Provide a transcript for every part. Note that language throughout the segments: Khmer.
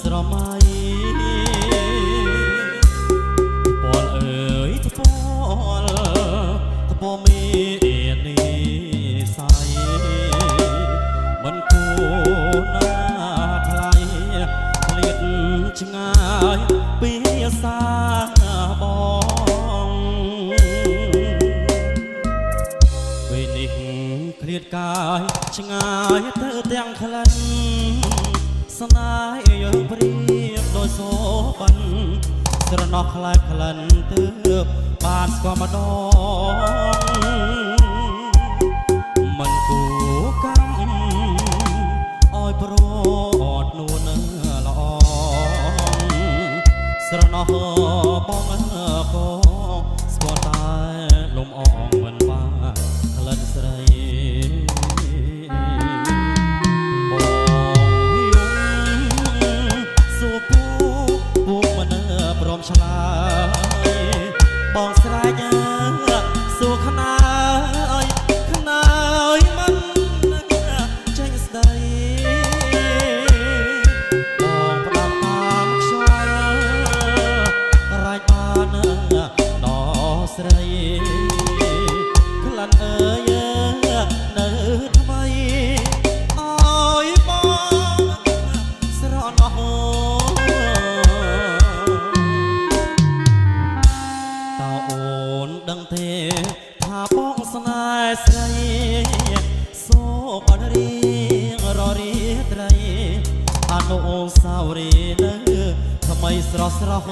ស្រមៃពលអើយថ្ពលមីនេះសៃមិនគួរណាថ្លៃលៀតឆ្ងាយពីសាបងពេលនេះឃ្លាតកាយឆ្ងាយទៅទាំងក្លិនស្នេហ៍យើងព្រៀបដោយសូបិនស្រណោះខ្លាចក្លិនទើបបានស្គាល់ម្ដងមិនគួរកម្មឲ្យប្រត់នួនល្អស្រណោះបងក៏ស្គាល់តែលំអងមិនបានក្លិនស្រីឆ្លើយបងស្រែកសួរខ្នើយមិនចេញស្ដីបងផ្ដាំតាមខ្យល់រាច់បានដល់ស្រីក្លិនអើយនៅថ្មីអើយបងស្រណោះដឹងទេថាបងស្នេហ៍ស្រីសូបនរៀងររីត្រីអនុស្សាវរីយ៍នៅថ្មីស្រស់ស្រស់វ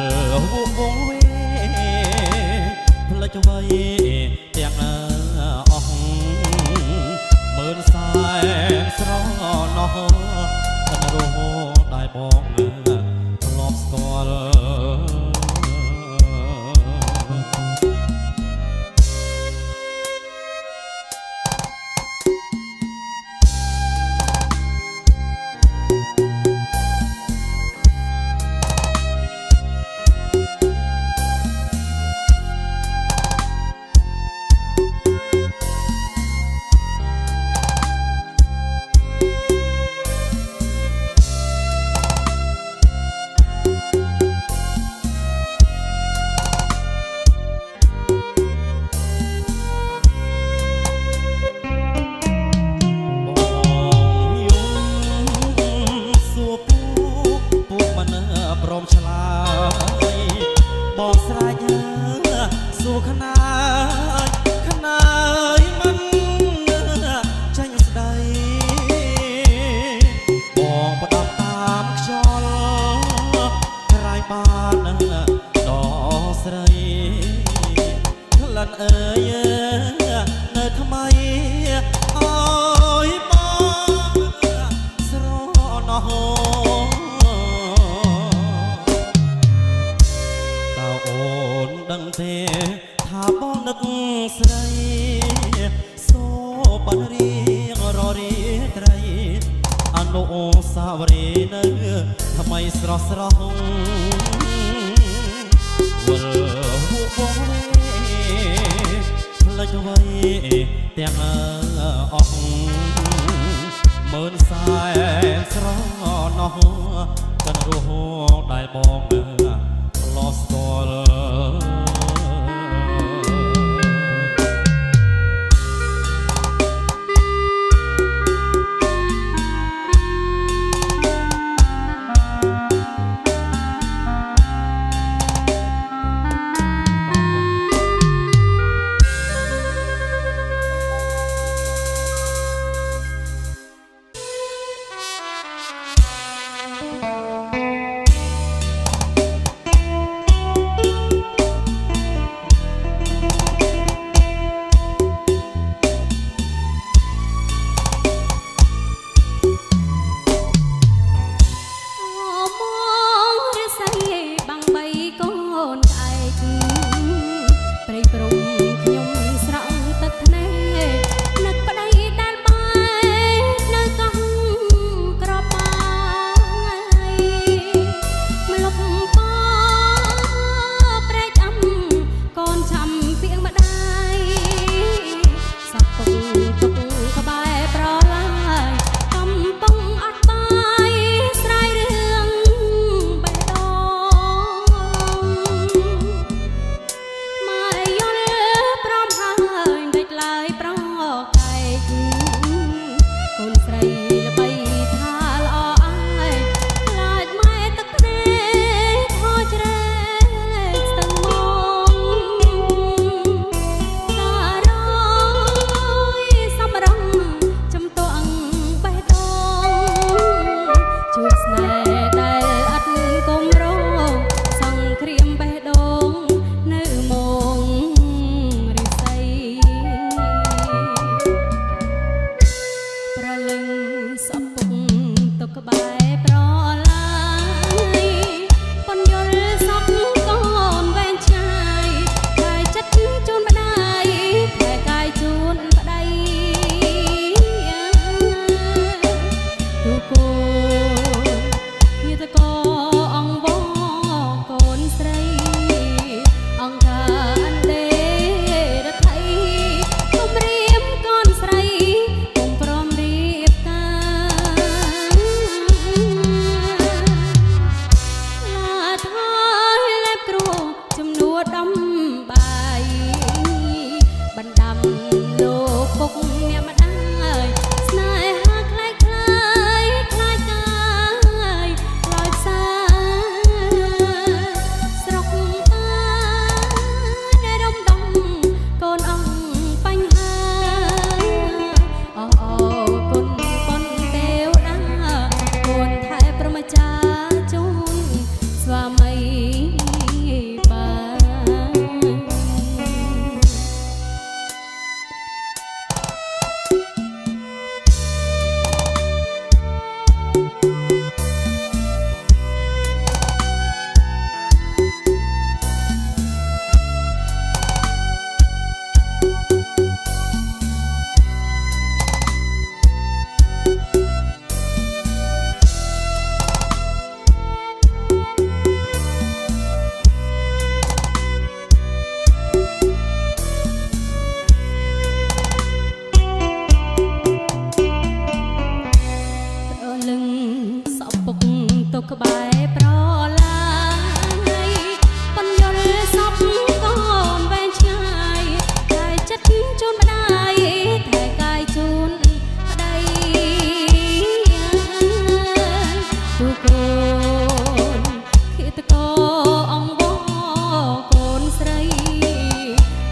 ល់វងវេផ្លេចໄວទាំងអស់មើលសែនស្រណោះthânរោដែលបងធ្លាប់ស្គាល់ឆ្លើយបងស្រែកសួរខ្នើយមិនចេញស្ដីបងផ្ដាប់តាមខ្យល់ក្រៃបានដល់ស្រីក្លិនអើយនៅថ្មីអើយបងស្រណោះដឹងទេថាបងនឹកស្រីសូបានរៀងររីត្រីអនុស្សាវរីយ៍នៅថ្មីស្រស់ស្រស់វល់បងផ្លេចໄວទាំងអស់មើលសែនស្រណោះកាន់រហូតដែលបងធ្លាប់ស្គាល់ សពុកទុកក្បែរប្រឡាយពន្យល់សពកូនវែងឆ្ងាយកាយចិត្តជូនម្ដាយតែកាយជូនប្ដីទូកូនញាតកោអង្វរកូនស្រីអង្គការអន្តេរដ្ឋីគំរាមកូនស្រីពុំព្រមរៀបការឡាថយលែបគ្រូជំនួដំបាយបណ្ដាំលោកពុកអ្នកម្ដាយស្នេហាคล้ายคล้ายคล้ายកាយខ្លោចផ្សាស្រុកតារំដំកូនអង្គបញ្ហាអូគុណប៉ុនទេវតាគុណថែប្រមចាជូនស្វាមីបានលឹងសពុកទុកក្បែរប្រឡាយពន្យល់សពកូនវែងឆ្ងាយកាយចិត្តជូនម្ដាយតែកាយជូនប្ដីទូកូនឃាតកោអង្វរកូនស្រី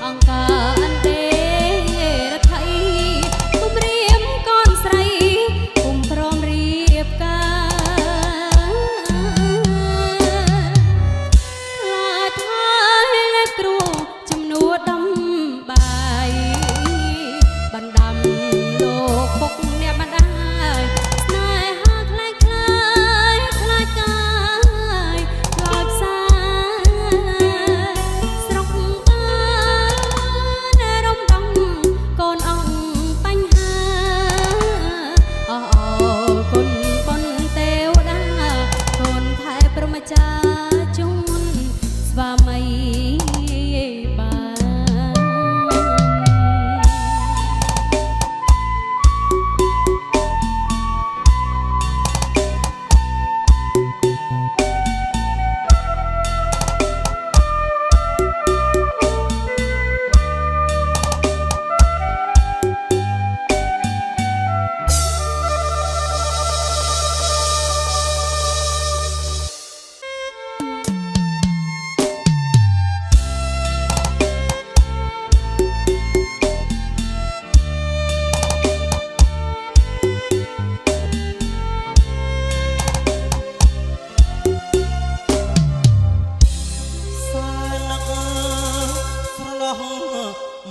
អង្គការអន្តេរដ្ឋីគំរាមកូនស្រីពុំព្រមរៀបការខ្លាចថយលែបគ្រូជំនួដំបាយបណ្ដាំលោកពុកអ្នកម្ដាយស្នេហាคล้ายคล้ายคล้ายកាយខ្លោចផ្សាស្រុកតារំដំកូនអង្គបញ្ហាអូគុណប៉ុនទេវតាកូនថែប្រមចាជូនស្វាមីបាន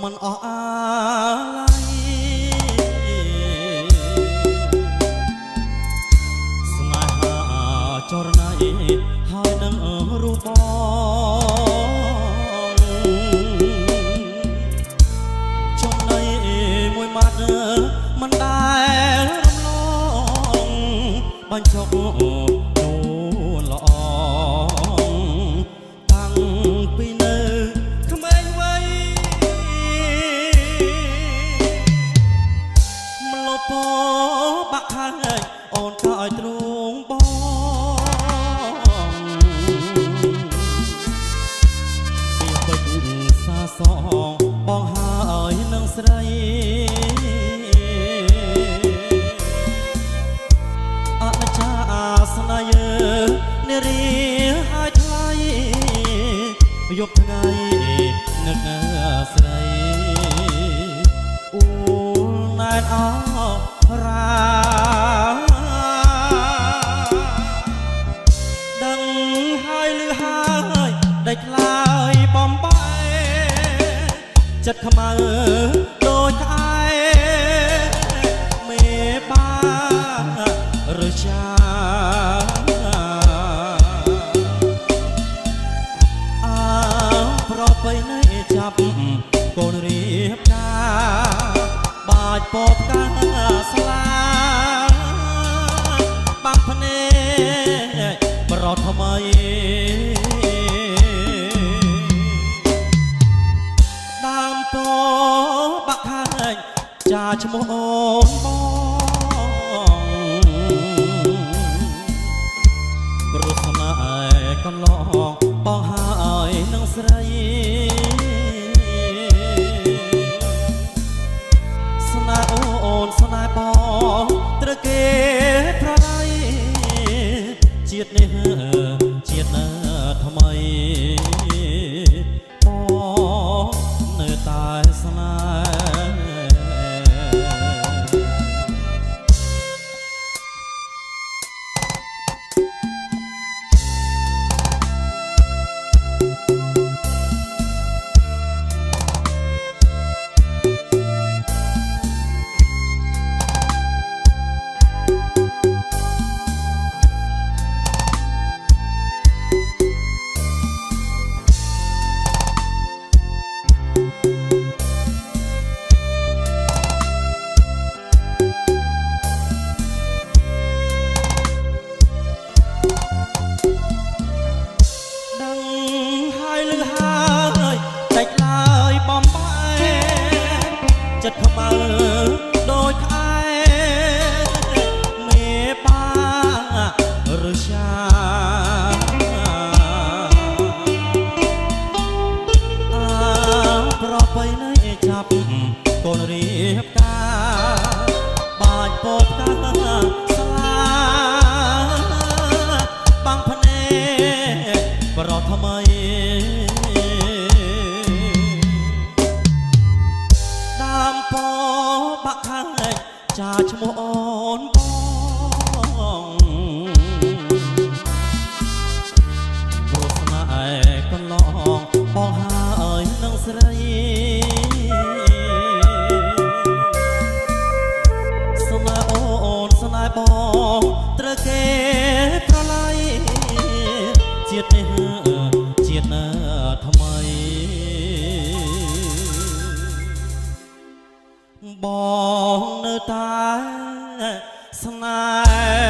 មិនអស់អាឡ័យស្នេហាចរណៃហើយនឹងរូបបងចំណៃមួយម៉ាត់មិនដែលរំលងបញ្ចុកនូនល្អតាំងពីនៅក្មេងវ័យមលោពបាក់ខាងអូនក៏ឲ្យទ្រង់បងពីពេញសាសងបងហើយនឹងស្រីអនិច្ចាស្នេហ៍នារីហើយថ្លៃយប់ថ្ងៃនឹកស្រីអូនណែនអរាដឹងហើយលឺហើយដាច់ឡើយបំបែចិត្តខ្មៅដូចក្អែមេបា រត់ថ្មីដើមពោបាក់ខាញចាឈ្មោះអូនបងព្រោះស្នេហ៍កន្លងបងហើយនឹងស្រីស្នេហ៍អូនស្នេហ៍បងត្រូវគេប្រឡ័យជាតិនេះជាតិណាថ្មីបងនៅតែស្នេចិត្តខ្មៅដូចក្អែមេបារសាប្របីនៃចាប់កូនរៀបការបាច់ពោតកាស្លាបាំងភ្នែកប្រថ្មីពោបាក់ខាញចាឈ្មោះអូនបងព្រោះស្នេហ៍កន្លងបងហើយនឹងស្រីស្នេហ៍អូនស្នេហ៍បងត្រូវគេប្រឡ័យជាតិនេះជាតិណាថ្មីបងនៅតែស្នេហ៍